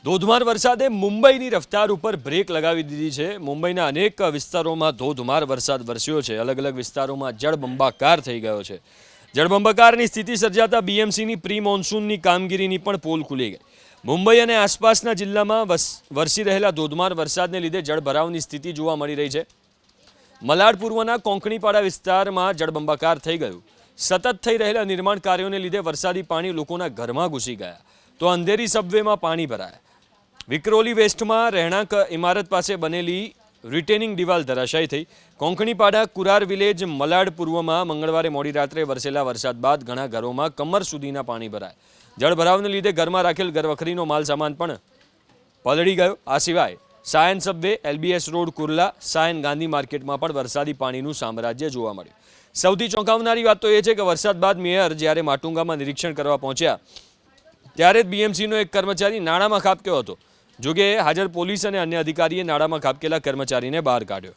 ધોધમાર વરસાદે મુંબઈની રફતાર ઉપર બ્રેક લગાવી દીધી છે। મુંબઈના અનેક વિસ્તારોમાં ધોધમાર વરસાદ વરસ્યો છે। અલગ અલગ વિસ્તારોમાં જળબંબાકાર થઈ ગયો છે। જળબંબાકારની સ્થિતિ સર્જાતા બીએમસીની પ્રી મોન્સૂનની કામગીરીની પણ પોલ ખુલી ગઈ। મુંબઈ અને આસપાસના જિલ્લામાં વરસી રહેલા ધોધમાર વરસાદને લીધે જળભરાવની સ્થિતિ જોવા મળી રહી છે। મલાડ પૂર્વના કોંકણીપાડા વિસ્તારમાં જળબંબાકાર થઈ ગયું। સતત થઈ રહેલા નિર્માણ કાર્યોને લીધે વરસાદી પાણી લોકોના ઘરમાં ઘૂસી ગયા તો અંધેરી સબવેમાં પાણી ભરાયા। વિક્રોલી વેસ્ટમાં રહેણાંક ઇમારત પાસે બનેલી રિટેનિંગ દિવાલ ધરાશાયી થઈ। કોંકણીપાડા કુરાર વિલેજ મલાડ પૂર્વમાં મંગળવારે મોડી રાત્રે વરસેલા વરસાદ બાદ ઘણા ઘરોમાં કમર સુધીના પાણી ભરાયા। જળભરાવને લીધે ઘરમાં રાખેલ ઘરવખરીનો માલ સામાન પણ પલળી ગયો। આ સિવાય સાયન સબવે, એલબીએસ રોડ કુર્લા, સાયન ગાંધી માર્કેટમાં પણ વરસાદી પાણીનું સામ્રાજ્ય જોવા મળ્યું। સૌથી ચોંકાવનારી વાત તો એ છે કે વરસાદ બાદ મેયર જ્યારે માટુંગામાં નિરીક્ષણ કરવા પહોંચ્યા ત્યારે જ બીએમસીનો એક કર્મચારી નાણામાં ખાબક્યો હતો। જોકે હાજર પોલીસ અને અન્ય અધિકારીએ નાણામાં ખાબકેલા કર્મચારીને બહાર કાઢ્યો।